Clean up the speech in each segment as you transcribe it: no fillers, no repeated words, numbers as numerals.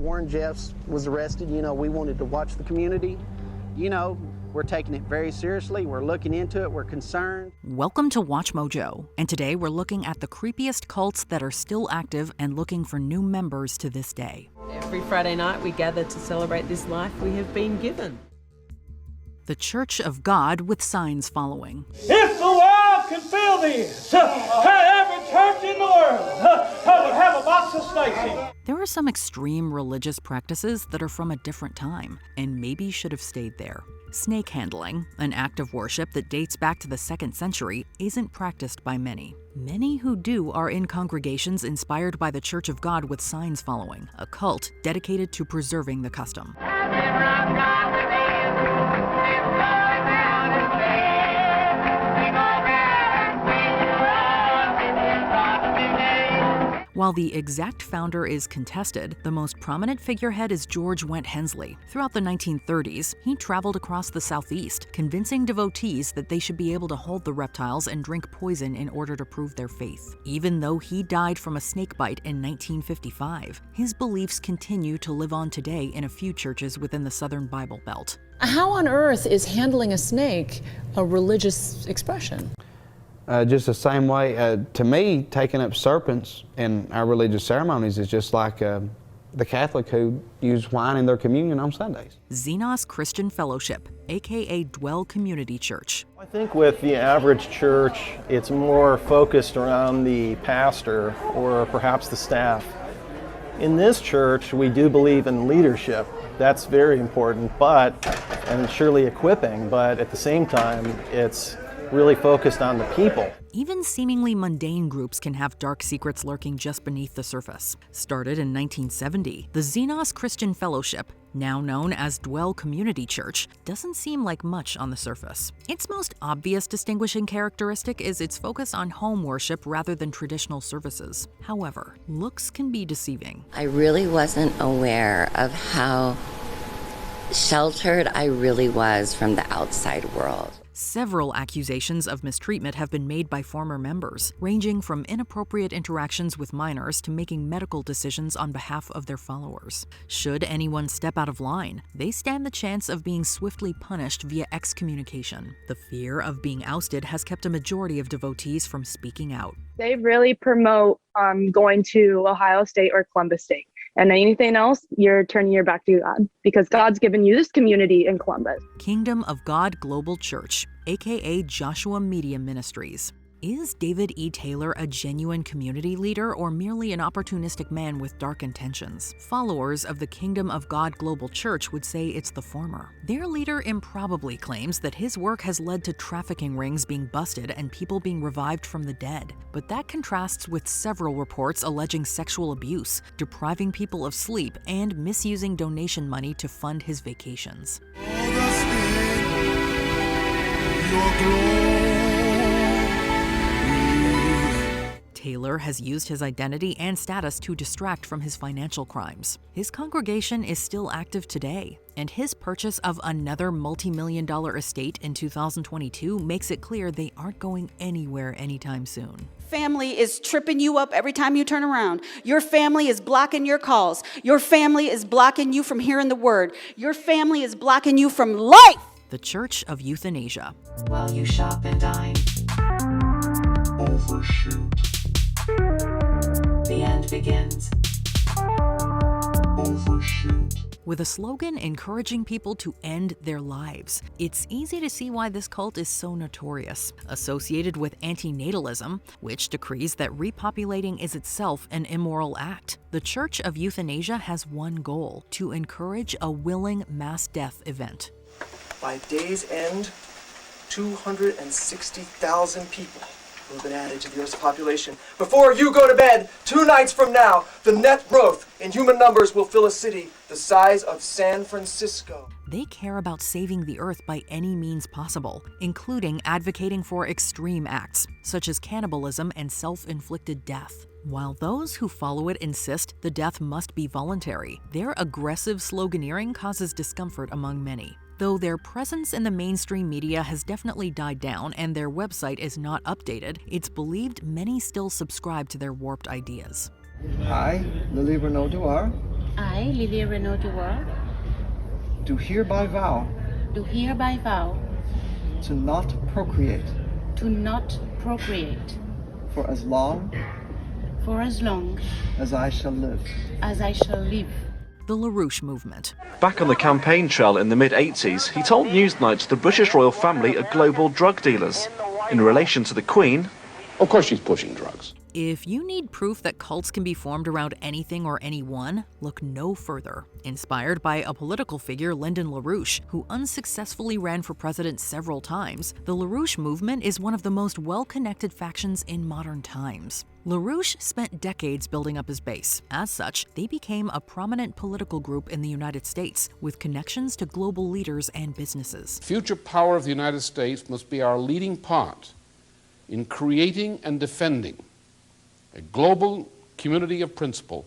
Warren Jeffs was arrested, we wanted to watch the community. We're taking it very seriously. We're looking into it. We're concerned. Welcome to Watch Mojo, and today we're looking at the creepiest cults that are still active and looking for new members to this day. Every Friday night we gather to celebrate this life we have been given. The Church of God with signs following. If the world can feel these, every church in the world would have a box of snakes in it. There are some extreme religious practices that are from a different time and maybe should have stayed there. Snake handling, an act of worship that dates back to the 2nd century, isn't practiced by many. Many who do are in congregations inspired by the Church of God with signs following, a cult dedicated to preserving the custom. While the exact founder is contested, the most prominent figurehead is George Went Hensley. Throughout the 1930s, he traveled across the Southeast, convincing devotees that they should be able to hold the reptiles and drink poison in order to prove their faith. Even though he died from a snake bite in 1955, his beliefs continue to live on today in a few churches within the Southern Bible Belt. How on earth is handling a snake a religious expression? Just the same way, to me, taking up serpents in our religious ceremonies is just like the Catholic who use wine in their communion on Sundays. Xenos Christian Fellowship, aka Dwell Community Church. I think with the average church, it's more focused around the pastor or perhaps the staff. In this church, we do believe in leadership. That's very important, and surely equipping, but at the same time, it's really focused on the people. Even seemingly mundane groups can have dark secrets lurking just beneath the surface. Started in 1970, the Xenos Christian Fellowship, now known as Dwell Community Church, doesn't seem like much on the surface. Its most obvious distinguishing characteristic is its focus on home worship rather than traditional services. However, looks can be deceiving. I really wasn't aware of how sheltered I really was from the outside world. Several accusations of mistreatment have been made by former members, ranging from inappropriate interactions with minors to making medical decisions on behalf of their followers. Should anyone step out of line, they stand the chance of being swiftly punished via excommunication. The fear of being ousted has kept a majority of devotees from speaking out. They really promote going to Ohio State or Columbus State. And anything else, you're turning your back to God because God's given you this community in Columbus. Kingdom of God Global Church, aka Joshua Media Ministries. Is David E. Taylor a genuine community leader or merely an opportunistic man with dark intentions? Followers of the Kingdom of God Global Church would say it's the former. Their leader improbably claims that his work has led to trafficking rings being busted and people being revived from the dead. But that contrasts with several reports alleging sexual abuse, depriving people of sleep, and misusing donation money to fund his vacations. Taylor has used his identity and status to distract from his financial crimes. His congregation is still active today, and his purchase of another multi-million-dollar estate in 2022 makes it clear they aren't going anywhere anytime soon. Family is tripping you up every time you turn around. Your family is blocking your calls. Your family is blocking you from hearing the word. Your family is blocking you from life. The Church of Euthanasia. While you shop and dine. Overshoot. The end begins. Overshoot. With a slogan encouraging people to end their lives, it's easy to see why this cult is so notorious. Associated with antinatalism, which decrees that repopulating is itself an immoral act, the Church of Euthanasia has one goal: to encourage a willing mass death event. By day's end, 260,000 people will have been added to the Earth's population. Before you go to bed, 2 nights from now, the net growth in human numbers will fill a city the size of San Francisco. They care about saving the Earth by any means possible, including advocating for extreme acts, such as cannibalism and self-inflicted death. While those who follow it insist the death must be voluntary, their aggressive sloganeering causes discomfort among many. Though their presence in the mainstream media has definitely died down and their website is not updated, it's believed many still subscribe to their warped ideas. I, the Libre Notoire, I, Lilia Renaud Duval, do hereby vow to not procreate for as long as I shall live. The LaRouche movement. Back on the campaign trail in the mid-80s, he told Newsnight the British royal family are global drug dealers. In relation to the Queen, of course she's pushing drugs. If you need proof that cults can be formed around anything or anyone, look no further. Inspired by a political figure, Lyndon LaRouche, who unsuccessfully ran for president several times, the LaRouche movement is one of the most well-connected factions in modern times. LaRouche spent decades building up his base. As such, they became a prominent political group in the United States, with connections to global leaders and businesses. Future power of the United States must be our leading part in creating and defending a global community of principle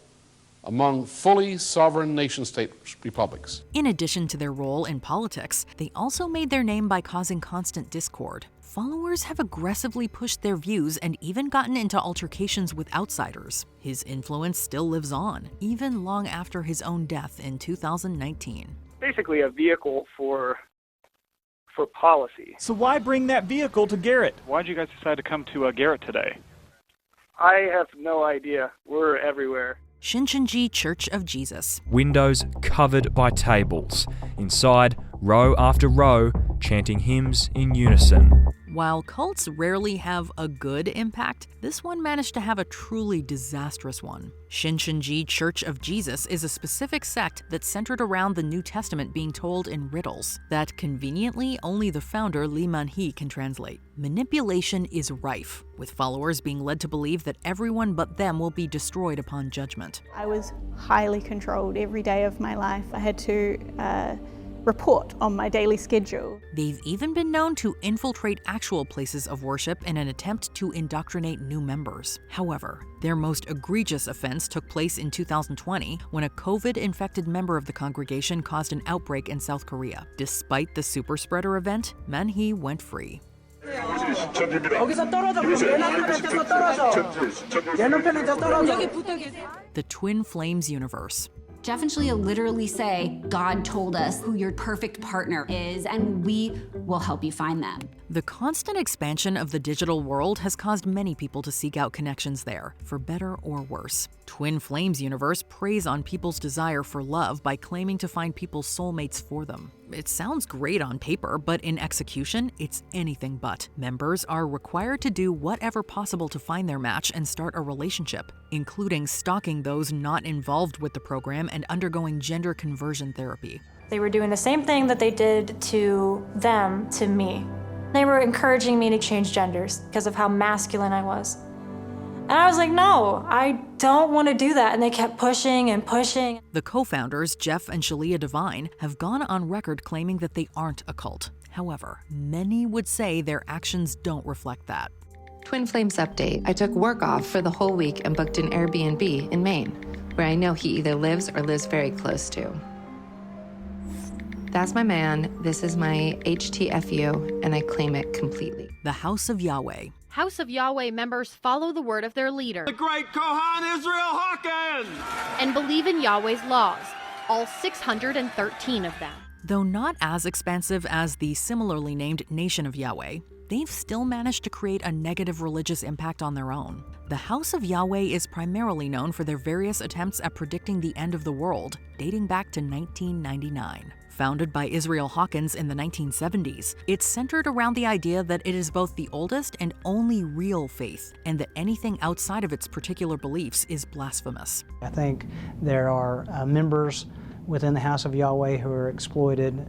among fully sovereign nation-state republics. In addition to their role in politics, they also made their name by causing constant discord. Followers have aggressively pushed their views and even gotten into altercations with outsiders. His influence still lives on, even long after his own death in 2019. Basically a vehicle for policy. So why bring that vehicle to Garrett? Why did you guys decide to come to Garrett today? I have no idea. We're everywhere. Shincheonji Church of Jesus. Windows covered by tables. Inside, row after row, chanting hymns in unison. While cults rarely have a good impact, this one managed to have a truly disastrous one. Shincheonji Church of Jesus is a specific sect that's centered around the New Testament being told in riddles that conveniently only the founder Lee Man-hee can translate. Manipulation is rife, with followers being led to believe that everyone but them will be destroyed upon judgment. I was highly controlled every day of my life. I had to report on my daily schedule. They've even been known to infiltrate actual places of worship in an attempt to indoctrinate new members. However, their most egregious offense took place in 2020 when a COVID-infected member of the congregation caused an outbreak in South Korea. Despite the super spreader event, Man-hee went free. The Twin Flames universe. Jeff and Shalia literally say, God told us who your perfect partner is, and we will help you find them. The constant expansion of the digital world has caused many people to seek out connections there, for better or worse. Twin Flames universe preys on people's desire for love by claiming to find people's soulmates for them. It sounds great on paper, but in execution, it's anything but. Members are required to do whatever possible to find their match and start a relationship, including stalking those not involved with the program and undergoing gender conversion therapy. They were doing the same thing that they did to them, to me. They were encouraging me to change genders because of how masculine I was. And I was like, no, I don't want to do that. And they kept pushing and pushing. The co-founders, Jeff and Shalia Devine, have gone on record claiming that they aren't a cult. However, many would say their actions don't reflect that. Twin Flames update. I took work off for the whole week and booked an Airbnb in Maine, where I know he either lives or lives very close to. That's my man, this is my HTFU, and I claim it completely. The House of Yahweh. House of Yahweh members follow the word of their leader, the great Kohan Israel Hawkins, and believe in Yahweh's laws, all 613 of them. Though not as expansive as the similarly named Nation of Yahweh, they've still managed to create a negative religious impact on their own. The House of Yahweh is primarily known for their various attempts at predicting the end of the world, dating back to 1999. Founded by Israel Hawkins in the 1970s, it's centered around the idea that it is both the oldest and only real faith, and that anything outside of its particular beliefs is blasphemous. I think there are members within the House of Yahweh who are exploited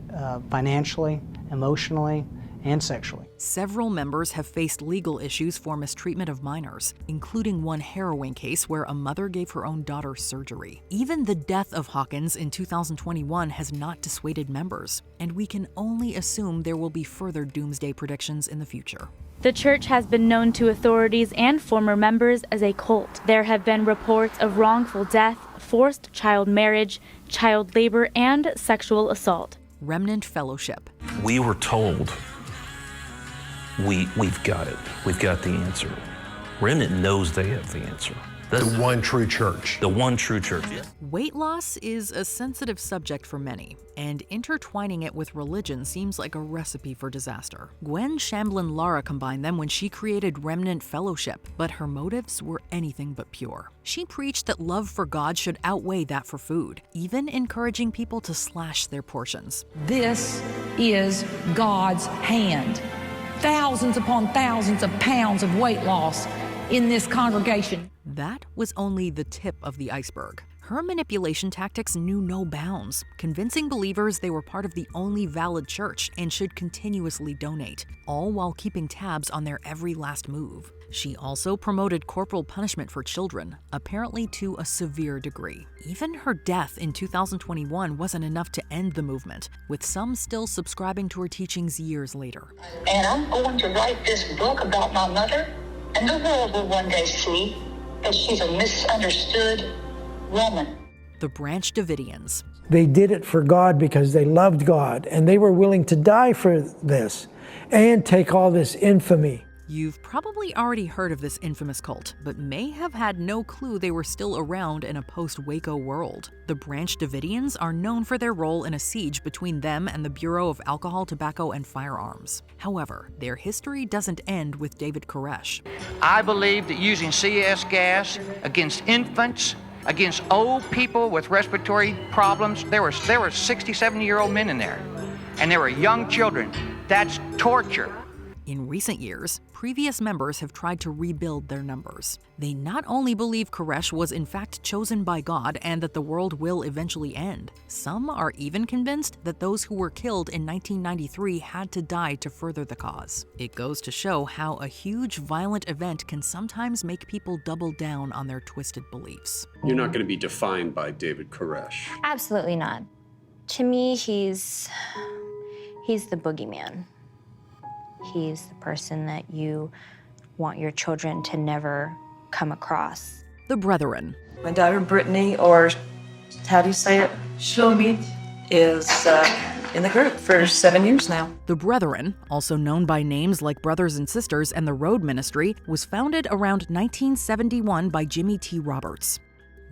financially, emotionally, and sexually. Several members have faced legal issues for mistreatment of minors, including one harrowing case where a mother gave her own daughter surgery. Even the death of Hawkins in 2021 has not dissuaded members, and we can only assume there will be further doomsday predictions in the future. The church has been known to authorities and former members as a cult. There have been reports of wrongful death, forced child marriage, child labor, and sexual assault. Remnant Fellowship. We were told we've got it. We've got the answer. Remnant knows they have the answer. The one true church. The one true church. Weight loss is a sensitive subject for many, and intertwining it with religion seems like a recipe for disaster. Gwen Shamblin Lara combined them when she created Remnant Fellowship, but her motives were anything but pure. She preached that love for God should outweigh that for food, even encouraging people to slash their portions. This is God's hand. Thousands upon thousands of pounds of weight loss in this congregation. That was only the tip of the iceberg. Her manipulation tactics knew no bounds, convincing believers they were part of the only valid church and should continuously donate, all while keeping tabs on their every last move. She also promoted corporal punishment for children, apparently to a severe degree. Even her death in 2021 wasn't enough to end the movement, with some still subscribing to her teachings years later. And I'm going to write this book about my mother, and the world will one day see that she's a misunderstood woman. The Branch Davidians. They did it for God because they loved God, and they were willing to die for this and take all this infamy. You've probably already heard of this infamous cult, but may have had no clue they were still around in a post-Waco world. The Branch Davidians are known for their role in a siege between them and the Bureau of Alcohol, Tobacco, and Firearms. However, their history doesn't end with David Koresh. I believe that using CS gas against infants, against old people with respiratory problems, there were 60, 70-year-old men in there, and there were young children. That's torture. In recent years, previous members have tried to rebuild their numbers. They not only believe Koresh was in fact chosen by God and that the world will eventually end, some are even convinced that those who were killed in 1993 had to die to further the cause. It goes to show how a huge violent event can sometimes make people double down on their twisted beliefs. You're not going to be defined by David Koresh. Absolutely not. To me, he's the boogeyman. He's the person that you want your children to never come across. The Brethren. My daughter Brittany, or how do you say it? Shlomi, is in the group for 7 years now. The Brethren, also known by names like Brothers and Sisters and the Road Ministry, was founded around 1971 by Jimmy T. Roberts.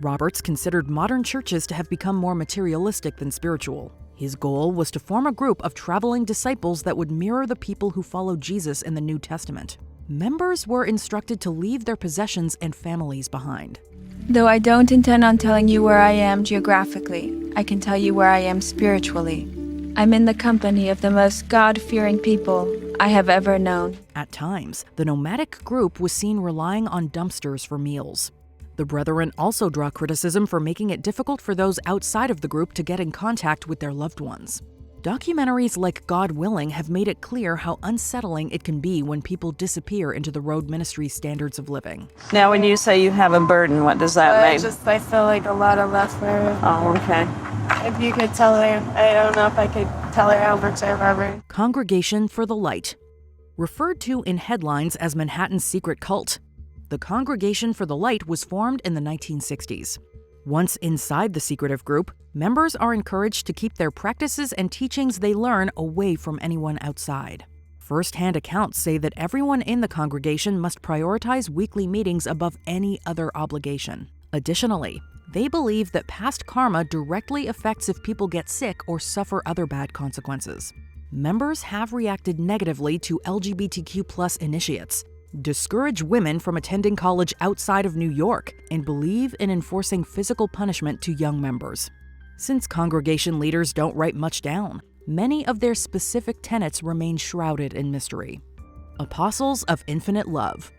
Roberts considered modern churches to have become more materialistic than spiritual. His goal was to form a group of traveling disciples that would mirror the people who followed Jesus in the New Testament. Members were instructed to leave their possessions and families behind. Though I don't intend on telling you where I am geographically, I can tell you where I am spiritually. I'm in the company of the most God-fearing people I have ever known. At times, the nomadic group was seen relying on dumpsters for meals. The Brethren also draw criticism for making it difficult for those outside of the group to get in contact with their loved ones. Documentaries like God Willing have made it clear how unsettling it can be when people disappear into the Road Ministry's standards of living. Now, when you say you have a burden, what does that mean? I feel like a lot of left for her. Oh, okay. If you could tell her, I don't know if I could tell her how much I love her. Congregation for the Light. Referred to in headlines as Manhattan's secret cult, the Congregation for the Light was formed in the 1960s. Once inside the secretive group, members are encouraged to keep their practices and teachings they learn away from anyone outside. First-hand accounts say that everyone in the congregation must prioritize weekly meetings above any other obligation. Additionally, they believe that past karma directly affects if people get sick or suffer other bad consequences. Members have reacted negatively to LGBTQ+ initiates, discourage women from attending college outside of New York, and believe in enforcing physical punishment to young members. Since congregation leaders don't write much down, many of their specific tenets remain shrouded in mystery. Apostles of Infinite Love.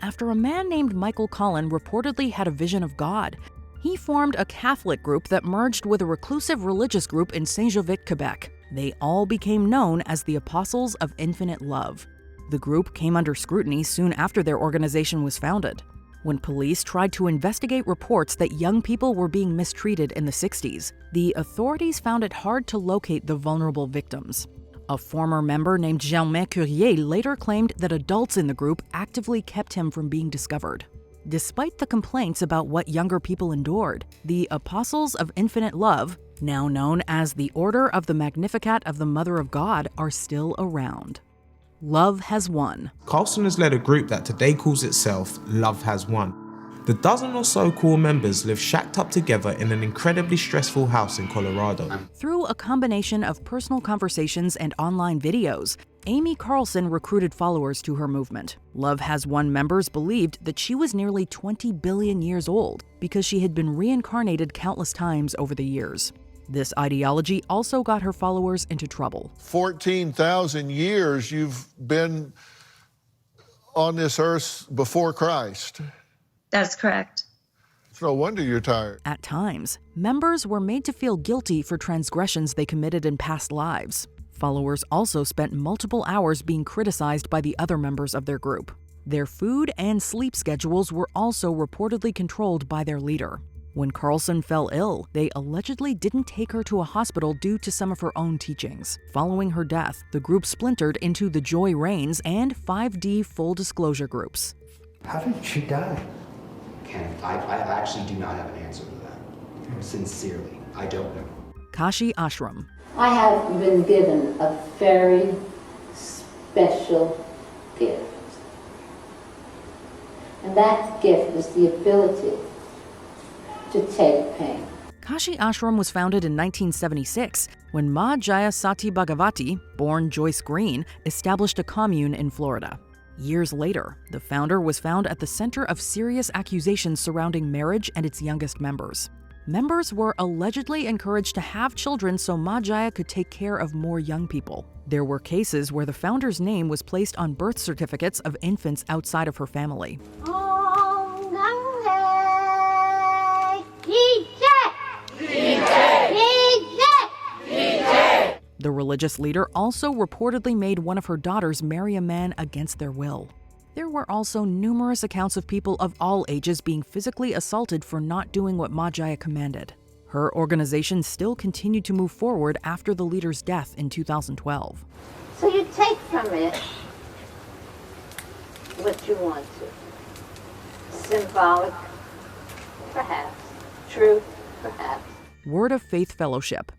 After a man named Michael Collin reportedly had a vision of God, he formed a Catholic group that merged with a reclusive religious group in Saint-Jovite, Quebec. They all became known as the Apostles of Infinite Love. The group came under scrutiny soon after their organization was founded. When police tried to investigate reports that young people were being mistreated in the 60s, the authorities found it hard to locate the vulnerable victims. A former member named Germain Courrier later claimed that adults in the group actively kept him from being discovered. Despite the complaints about what younger people endured, the Apostles of Infinite Love, now known as the Order of the Magnificat of the Mother of God, are still around. Love has won. Carlson has led a group that today calls itself Love Has Won. The dozen or so core members live shacked up together in an incredibly stressful house in Colorado. Through a combination of personal conversations and online videos, Amy Carlson recruited followers to her movement. Love Has Won members believed that she was nearly 20 billion years old because she had been reincarnated countless times over the years. This ideology also got her followers into trouble. 14,000 years you've been on this earth before Christ. That's correct. It's no wonder you're tired. At times, members were made to feel guilty for transgressions they committed in past lives. Followers also spent multiple hours being criticized by the other members of their group. Their food and sleep schedules were also reportedly controlled by their leader. When Carlson fell ill, they allegedly didn't take her to a hospital due to some of her own teachings. Following her death, the group splintered into the Joy Reigns and 5D Full Disclosure groups. How did she die? I actually do not have an answer to that. Sincerely, I don't know. Kashi Ashram. I have been given a very special gift. And that gift is the ability to take pain. Kashi Ashram was founded in 1976 when Ma Jaya Sati Bhagavati, born Joyce Green, established a commune in Florida. Years later, the founder was found at the center of serious accusations surrounding marriage and its youngest members. Members were allegedly encouraged to have children so Ma Jaya could take care of more young people. There were cases where the founder's name was placed on birth certificates of infants outside of her family. The religious leader also reportedly made one of her daughters marry a man against their will. There were also numerous accounts of people of all ages being physically assaulted for not doing what Ma Jaya commanded. Her organization still continued to move forward after the leader's death in 2012. So you take from it what you want to. Symbolic, perhaps. Truth, perhaps. Word of Faith Fellowship.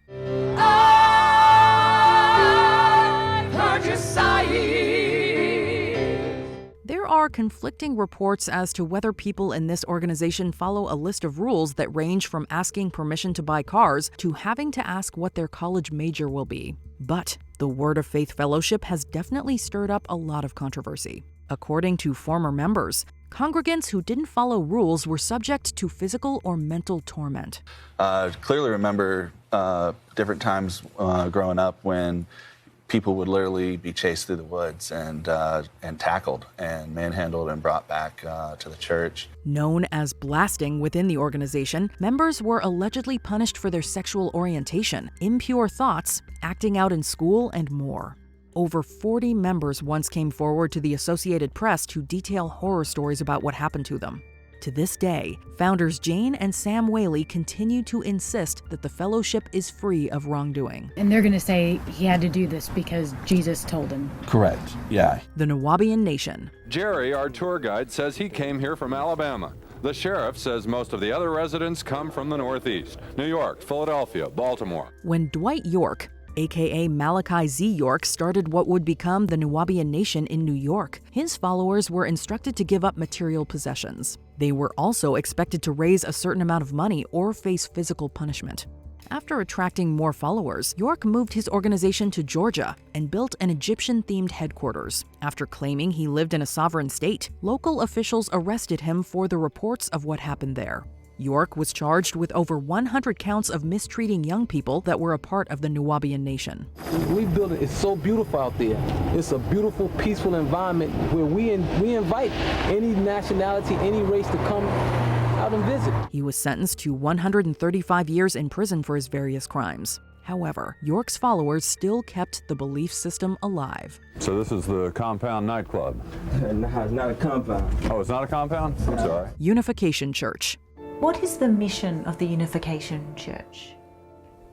There are conflicting reports as to whether people in this organization follow a list of rules that range from asking permission to buy cars to having to ask what their college major will be. But the Word of Faith Fellowship has definitely stirred up a lot of controversy. According to former members, congregants who didn't follow rules were subject to physical or mental torment. Clearly remember different times growing up when people would literally be chased through the woods and tackled and manhandled and brought back to the church. Known as blasting within the organization, members were allegedly punished for their sexual orientation, impure thoughts, acting out in school, and more. Over 40 members once came forward to the Associated Press to detail horror stories about what happened to them. To this day, founders Jane and Sam Whaley continue to insist that the fellowship is free of wrongdoing. And they're going to say he had to do this because Jesus told him. Correct, yeah. The Nuwaubian Nation. Jerry, our tour guide, says he came here from Alabama. The sheriff says most of the other residents come from the Northeast, New York, Philadelphia, Baltimore. When Dwight York, aka Malachi Z. York, started what would become the Nuwaubian Nation in New York, his followers were instructed to give up material possessions. They were also expected to raise a certain amount of money or face physical punishment. After attracting more followers, York moved his organization to Georgia and built an Egyptian-themed headquarters. After claiming he lived in a sovereign state, local officials arrested him for the reports of what happened there. York was charged with over 100 counts of mistreating young people that were a part of the Nuwaubian Nation. We built it. It's so beautiful out there. It's a beautiful, peaceful environment where we invite any nationality, any race to come out and visit. He was sentenced to 135 years in prison for his various crimes. However, York's followers still kept the belief system alive. So this is the Compound nightclub? No, it's not a compound. Oh, it's not a compound? I'm sorry. Unification Church. What is the mission of the Unification Church?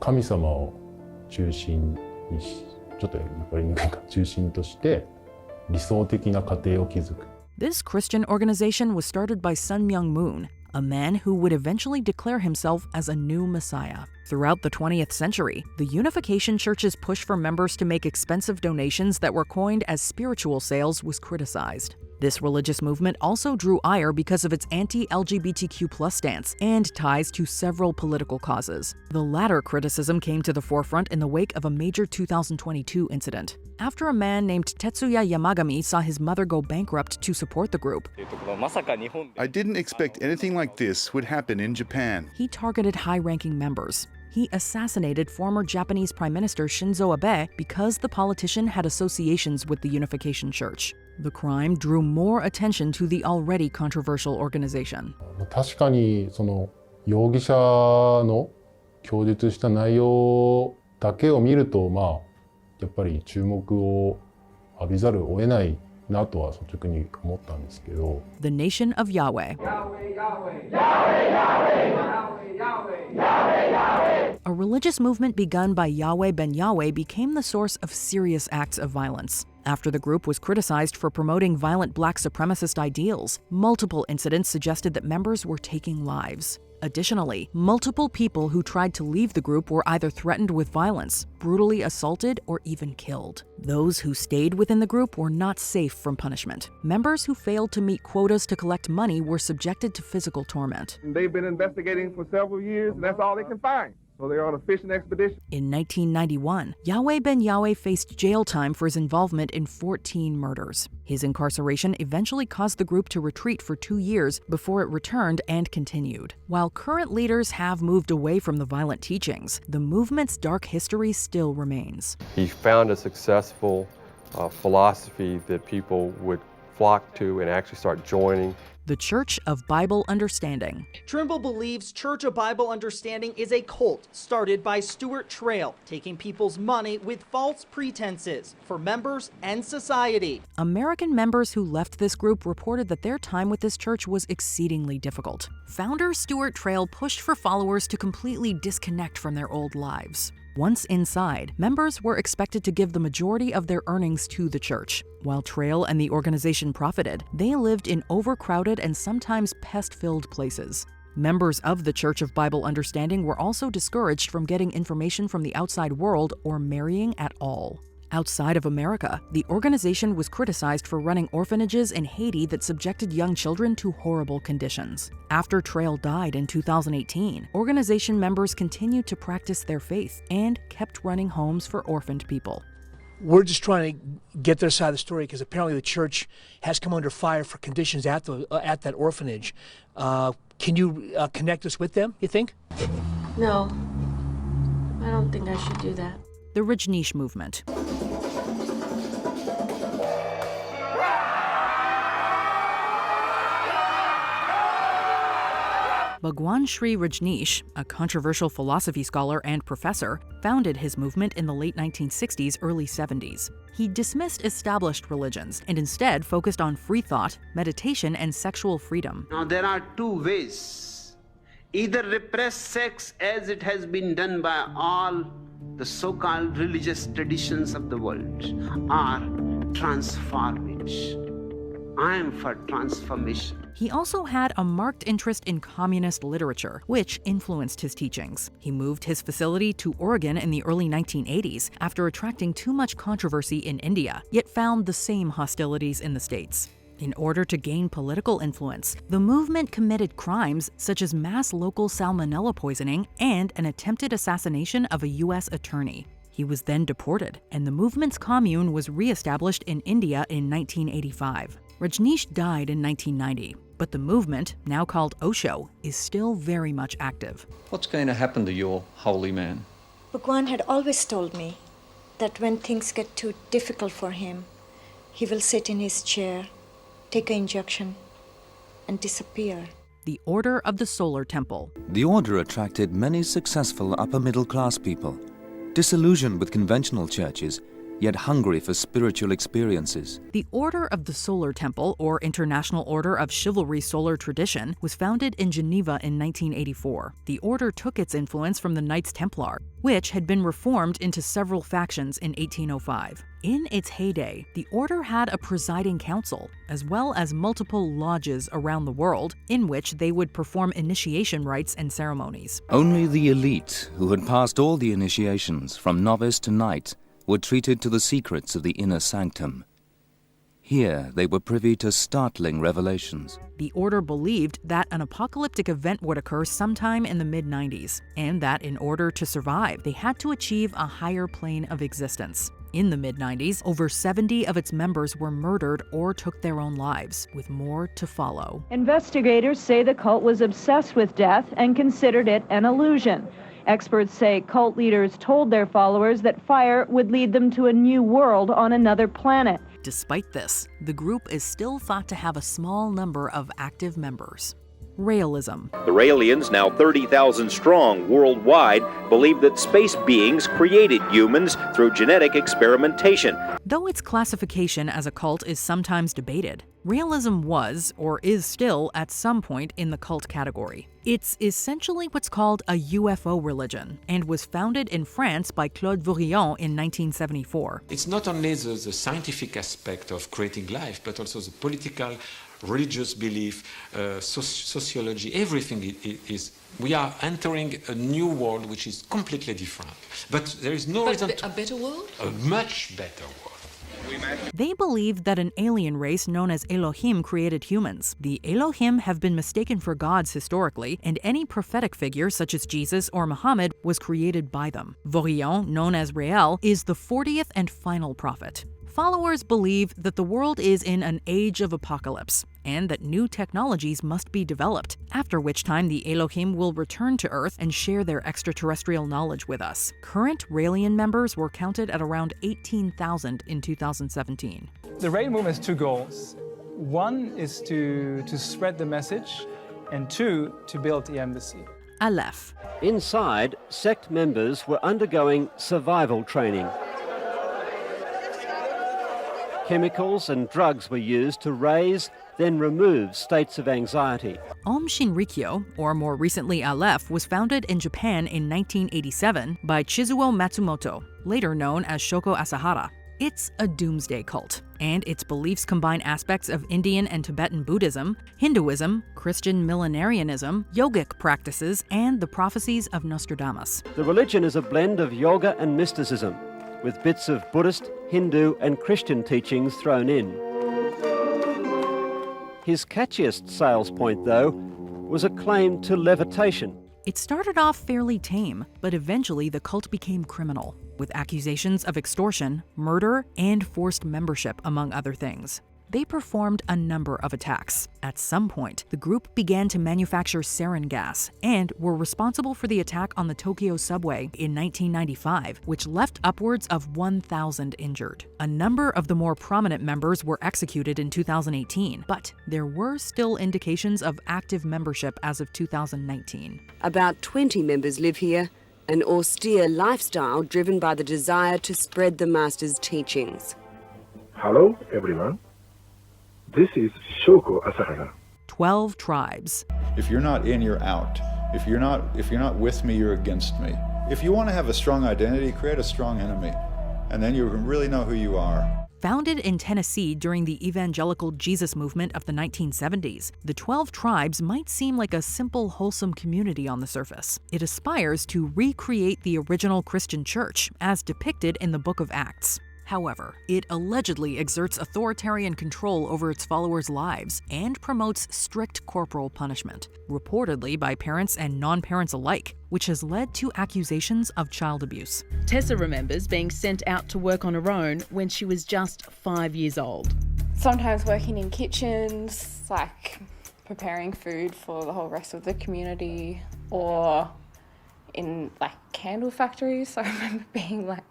神様を中心にちょっとこれに中心として理想的な家庭を築く。 This Christian organization was started by Sun Myung Moon, a man who would eventually declare himself as a new Messiah. Throughout the 20th century, the Unification Church's push for members to make expensive donations that were coined as spiritual sales was criticized. This religious movement also drew ire because of its anti-LGBTQ+ stance and ties to several political causes. The latter criticism came to the forefront in the wake of a major 2022 incident. After a man named Tetsuya Yamagami saw his mother go bankrupt to support the group, I didn't expect anything like this would happen in Japan. He targeted high-ranking members. He assassinated former Japanese Prime Minister Shinzo Abe because the politician had associations with the Unification Church. The crime drew more attention to the already controversial organization. 確かにその容疑者の供述した内容だけを見ると、やっぱり注目を浴びざるを得ないなとは率直に思ったんですけど。The Nation of Yahweh. A religious movement begun by Yahweh ben Yahweh became the source of serious acts of violence. After the group was criticized for promoting violent black supremacist ideals, multiple incidents suggested that members were taking lives. Additionally, multiple people who tried to leave the group were either threatened with violence, brutally assaulted, or even killed. Those who stayed within the group were not safe from punishment. Members who failed to meet quotas to collect money were subjected to physical torment. They've been investigating for several years, and that's all they can find. So they're on a fishing expedition. In 1991, Yahweh ben Yahweh faced jail time for his involvement in 14 murders. His incarceration eventually caused the group to retreat for 2 years before it returned and continued. While current leaders have moved away from the violent teachings, the movement's dark history still remains. He found a successful philosophy that people would flock to and actually start joining. The Church of Bible Understanding. Trimble believes Church of Bible Understanding is a cult started by Stuart Trail, taking people's money with false pretenses for members and society. American members who left this group reported that their time with this church was exceedingly difficult. Founder Stuart Trail pushed for followers to completely disconnect from their old lives. Once inside, members were expected to give the majority of their earnings to the church. While Trail and the organization profited, they lived in overcrowded and sometimes pest-filled places. Members of the Church of Bible Understanding were also discouraged from getting information from the outside world or marrying at all. Outside of America, the organization was criticized for running orphanages in Haiti that subjected young children to horrible conditions. After Trail died in 2018, organization members continued to practice their faith and kept running homes for orphaned people. We're just trying to get their side of the story because apparently the church has come under fire for conditions at that orphanage. Can you connect us with them, you think? No, I don't think I should do that. The Rajneesh movement. Bhagwan Sri Rajneesh, a controversial philosophy scholar and professor, founded his movement in the late 1960s, early 70s. He dismissed established religions and instead focused on free thought, meditation, and sexual freedom. Now there are two ways. Either repress sex as it has been done by all the so-called religious traditions of the world, or transform it. I am for transformation. He also had a marked interest in communist literature, which influenced his teachings. He moved his facility to Oregon in the early 1980s after attracting too much controversy in India, yet found the same hostilities in the States. In order to gain political influence, the movement committed crimes such as mass local salmonella poisoning and an attempted assassination of a U.S. attorney. He was then deported, and the movement's commune was re-established in India in 1985. Rajneesh died in 1990, but the movement, now called Osho, is still very much active. What's going to happen to your holy man? Bhagwan had always told me that when things get too difficult for him, he will sit in his chair, take an injection, and disappear. The Order of the Solar Temple. The order attracted many successful upper-middle-class people, disillusioned with conventional churches, yet hungry for spiritual experiences. The Order of the Solar Temple, or International Order of Chivalry Solar Tradition, was founded in Geneva in 1984. The order took its influence from the Knights Templar, which had been reformed into several factions in 1805. In its heyday, the order had a presiding council, as well as multiple lodges around the world, in which they would perform initiation rites and ceremonies. Only the elite, who had passed all the initiations from novice to knight, were treated to the secrets of the inner sanctum. Here they were privy to startling revelations. The order believed that an apocalyptic event would occur sometime in the mid-90s, and that in order to survive, they had to achieve a higher plane of existence. In the mid-90s, over 70 of its members were murdered or took their own lives, with more to follow. Investigators say the cult was obsessed with death and considered it an illusion. Experts say cult leaders told their followers that fire would lead them to a new world on another planet. Despite this, the group is still thought to have a small number of active members. Raëlism. The Raëlians, now 30,000 strong worldwide, believe that space beings created humans through genetic experimentation. Though its classification as a cult is sometimes debated, Raëlism was, or is still, at some point in the cult category. It's essentially what's called a UFO religion, and was founded in France by Claude Vorilhon in 1974. It's not only the scientific aspect of creating life, but also the political, religious belief, sociology, everything is. We are entering a new world which is completely different. But there is no reason a better world? A much better world. They believed that an alien race known as Elohim created humans. The Elohim have been mistaken for gods historically, and any prophetic figure, such as Jesus or Muhammad, was created by them. Vorilhon, known as Raël, is the 40th and final prophet. Followers believe that the world is in an age of apocalypse, and that new technologies must be developed, after which time the Elohim will return to Earth and share their extraterrestrial knowledge with us. Current Raëlian members were counted at around 18,000 in 2017. The Raël movement has two goals. One is to spread the message, and two, to build the embassy. Aleph. Inside, sect members were undergoing survival training. Chemicals and drugs were used to raise, then remove states of anxiety. Aum Shinrikyo, or more recently Aleph, was founded in Japan in 1987 by Chizuo Matsumoto, later known as Shoko Asahara. It's a doomsday cult, and its beliefs combine aspects of Indian and Tibetan Buddhism, Hinduism, Christian millenarianism, yogic practices, and the prophecies of Nostradamus. The religion is a blend of yoga and mysticism, with bits of Buddhist, Hindu, and Christian teachings thrown in. His catchiest sales point, though, was a claim to levitation. It started off fairly tame, but eventually the cult became criminal, with accusations of extortion, murder, and forced membership, among other things. They performed a number of attacks. At some point, the group began to manufacture sarin gas and were responsible for the attack on the Tokyo subway in 1995, which left upwards of 1,000 injured. A number of the more prominent members were executed in 2018, but there were still indications of active membership as of 2019. About 20 members live here, an austere lifestyle driven by the desire to spread the Master's teachings. Hello, everyone. This is Shoko Asahara. 12 tribes. If you're not in, you're out. If you're not with me, you're against me. If you want to have a strong identity, create a strong enemy, and then you really know who you are. Founded in Tennessee during the evangelical Jesus movement of the 1970s, the 12 tribes might seem like a simple, wholesome community on the surface. It aspires to recreate the original Christian church, as depicted in the Book of Acts. However, it allegedly exerts authoritarian control over its followers' lives and promotes strict corporal punishment, reportedly by parents and non-parents alike, which has led to accusations of child abuse. Tessa remembers being sent out to work on her own when she was just 5 years old. Sometimes working in kitchens, like preparing food for the whole rest of the community, or in like candle factories. So I remember being like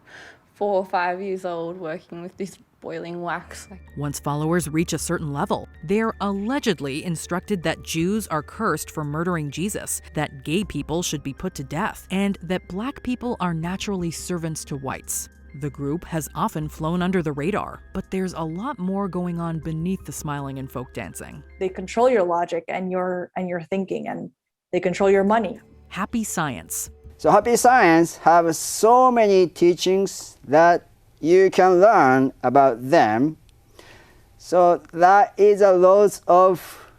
4 or 5 years old working with this boiling wax. Once followers reach a certain level, they're allegedly instructed that Jews are cursed for murdering Jesus, that gay people should be put to death, and that black people are naturally servants to whites. The group has often flown under the radar, but there's a lot more going on beneath the smiling and folk dancing. They control your logic and your thinking, and they control your money. Happy Science. So Happy Science have so many teachings that you can learn about them. So that is a lot of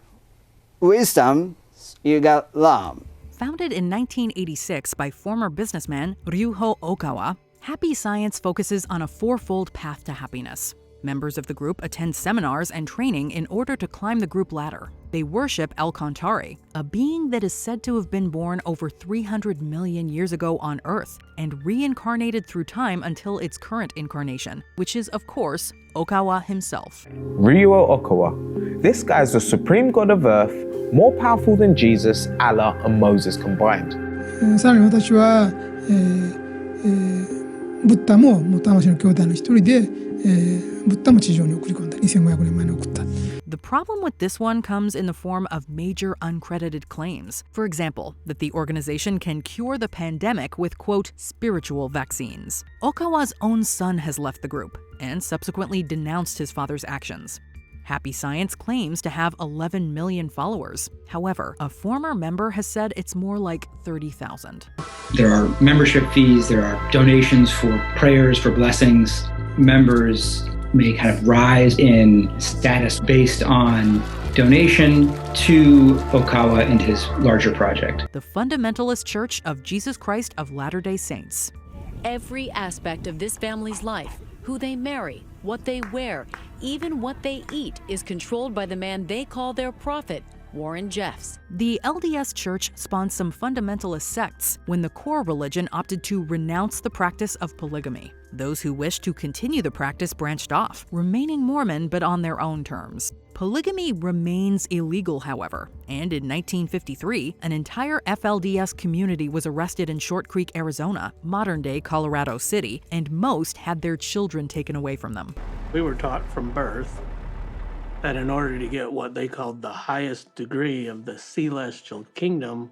wisdom you can learn. Founded in 1986 by former businessman Ryuho Okawa, Happy Science focuses on a fourfold path to happiness. Members of the group attend seminars and training in order to climb the group ladder. They worship El Contari, a being that is said to have been born over 300 million years ago on Earth and reincarnated through time until its current incarnation, which is, of course, Okawa himself. Ryuo Okawa. This guy is the supreme god of Earth, more powerful than Jesus, Allah, and Moses combined. さらに私は、ブッダも魂の兄弟の一人で、ブッダも地上に送り込んだ。2500年前に送った。 The problem with this one comes in the form of major uncredited claims. For example, that the organization can cure the pandemic with, quote, spiritual vaccines. Okawa's own son has left the group and subsequently denounced his father's actions. Happy Science claims to have 11 million followers. However, a former member has said it's more like 30,000. There are membership fees, there are donations for prayers, for blessings. Members may kind of rise in status based on donation to Okawa and his larger project. The Fundamentalist Church of Jesus Christ of Latter-day Saints. Every aspect of this family's life, who they marry, what they wear, even what they eat, is controlled by the man they call their prophet, Warren Jeffs. The LDS Church spawned some fundamentalist sects when the core religion opted to renounce the practice of polygamy. Those who wished to continue the practice branched off, remaining Mormon but on their own terms. Polygamy remains illegal, however, and in 1953, an entire FLDS community was arrested in Short Creek, Arizona, modern-day Colorado City, and most had their children taken away from them. We were taught from birth that in order to get what they called the highest degree of the celestial kingdom,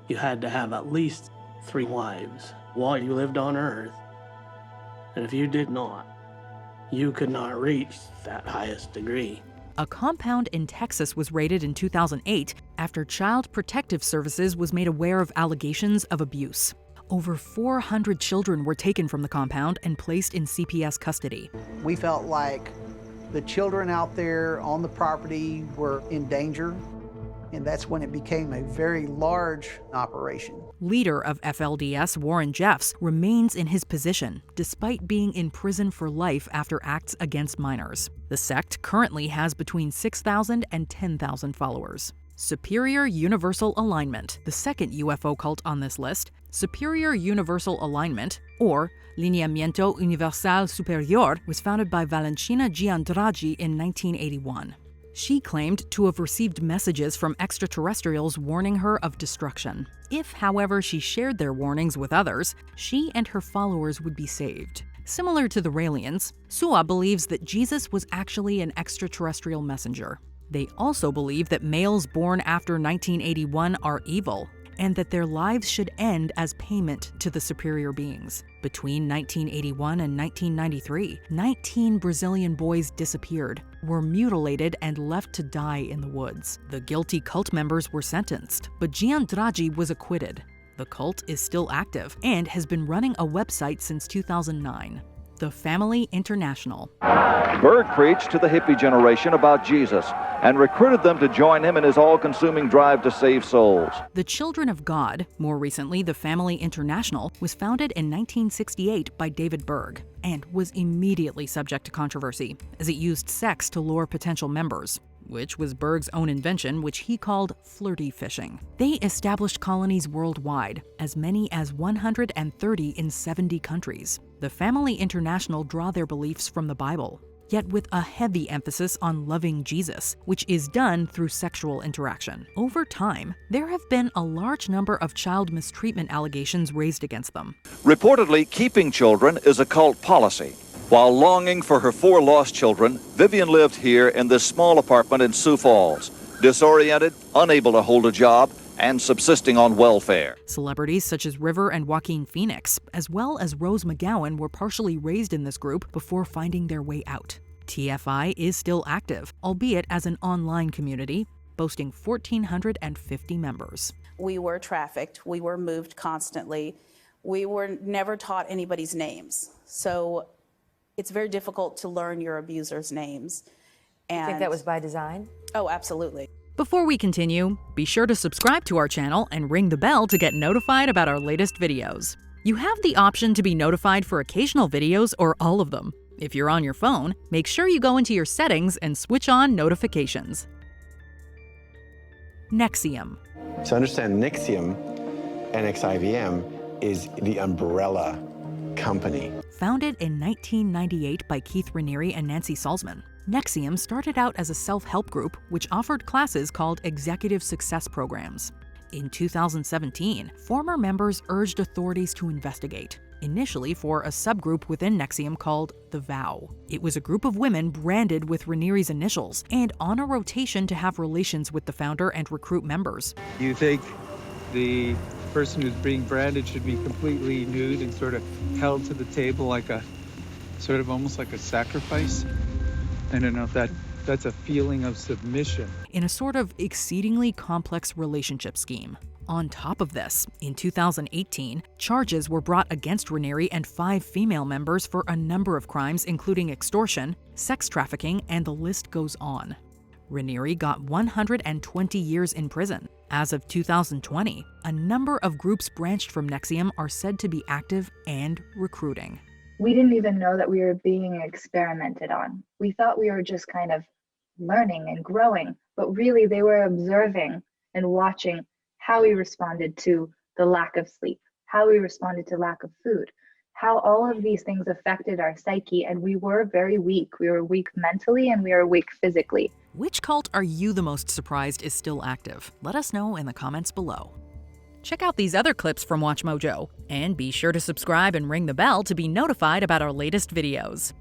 you had to have at least 3 wives while you lived on earth. And if you did not, you could not reach that highest degree. A compound in Texas was raided in 2008 after Child Protective Services was made aware of allegations of abuse. Over 400 children were taken from the compound and placed in CPS custody. We felt like the children out there on the property were in danger, and that's when it became a very large operation. Leader of FLDS, Warren Jeffs, remains in his position, despite being in prison for life after acts against minors. The sect currently has between 6,000 and 10,000 followers. Superior Universal Alignment, the second UFO cult on this list. Superior Universal Alignment, or Lineamiento Universal Superior, was founded by Valentina Giandraghi in 1981. She claimed to have received messages from extraterrestrials warning her of destruction. If, however, she shared their warnings with others, she and her followers would be saved. Similar to the Raëlians, Sua believes that Jesus was actually an extraterrestrial messenger. They also believe that males born after 1981 are evil, and that their lives should end as payment to the superior beings. Between 1981 and 1993, 19 Brazilian boys disappeared, were mutilated, and left to die in the woods. The guilty cult members were sentenced, but Giandraghi was acquitted. The cult is still active and has been running a website since 2009. The Family International. Berg preached to the hippie generation about Jesus and recruited them to join him in his all-consuming drive to save souls. The Children of God, more recently the Family International, was founded in 1968 by David Berg and was immediately subject to controversy, as it used sex to lure potential members, which was Berg's own invention, which he called flirty fishing. They established colonies worldwide, as many as 130 in 70 countries. The Family International draw their beliefs from the Bible, yet with a heavy emphasis on loving Jesus, which is done through sexual interaction. Over time, there have been a large number of child mistreatment allegations raised against them. Reportedly, keeping children is a cult policy. While longing for her 4 lost children, Vivian lived here in this small apartment in Sioux Falls, disoriented, unable to hold a job, and subsisting on welfare. Celebrities such as River and Joaquin Phoenix, as well as Rose McGowan, were partially raised in this group before finding their way out. TFI is still active, albeit as an online community, boasting 1,450 members. We were trafficked, we were moved constantly, we were never taught anybody's names. So it's very difficult to learn your abusers' names. And you think that was by design? Oh, absolutely. Before we continue, be sure to subscribe to our channel and ring the bell to get notified about our latest videos. You have the option to be notified for occasional videos or all of them. If you're on your phone, make sure you go into your settings and switch on notifications. NXIVM. To understand NXIVM, NXIVM is the umbrella company. Founded in 1998 by Keith Raniere and Nancy Salzman, NXIVM started out as a self-help group which offered classes called Executive Success Programs. In 2017, former members urged authorities to investigate, initially for a subgroup within NXIVM called The Vow. It was a group of women branded with Raniere's initials and on a rotation to have relations with the founder and recruit members. You think the person who's being branded should be completely nude and sort of held to the table like a, sort of almost like a sacrifice? I don't know if that's a feeling of submission. In a sort of exceedingly complex relationship scheme. On top of this, in 2018, charges were brought against Raniere and 5 female members for a number of crimes including extortion, sex trafficking, and the list goes on. Raniere got 120 years in prison. As of 2020, a number of groups branched from NXIVM are said to be active and recruiting. We didn't even know that we were being experimented on. We thought we were just kind of learning and growing, but really they were observing and watching how we responded to the lack of sleep, how we responded to lack of food, how all of these things affected our psyche, and we were very weak. We were weak mentally and we were weak physically. Which cult are you the most surprised is still active? Let us know in the comments below. Check out these other clips from WatchMojo, and be sure to subscribe and ring the bell to be notified about our latest videos.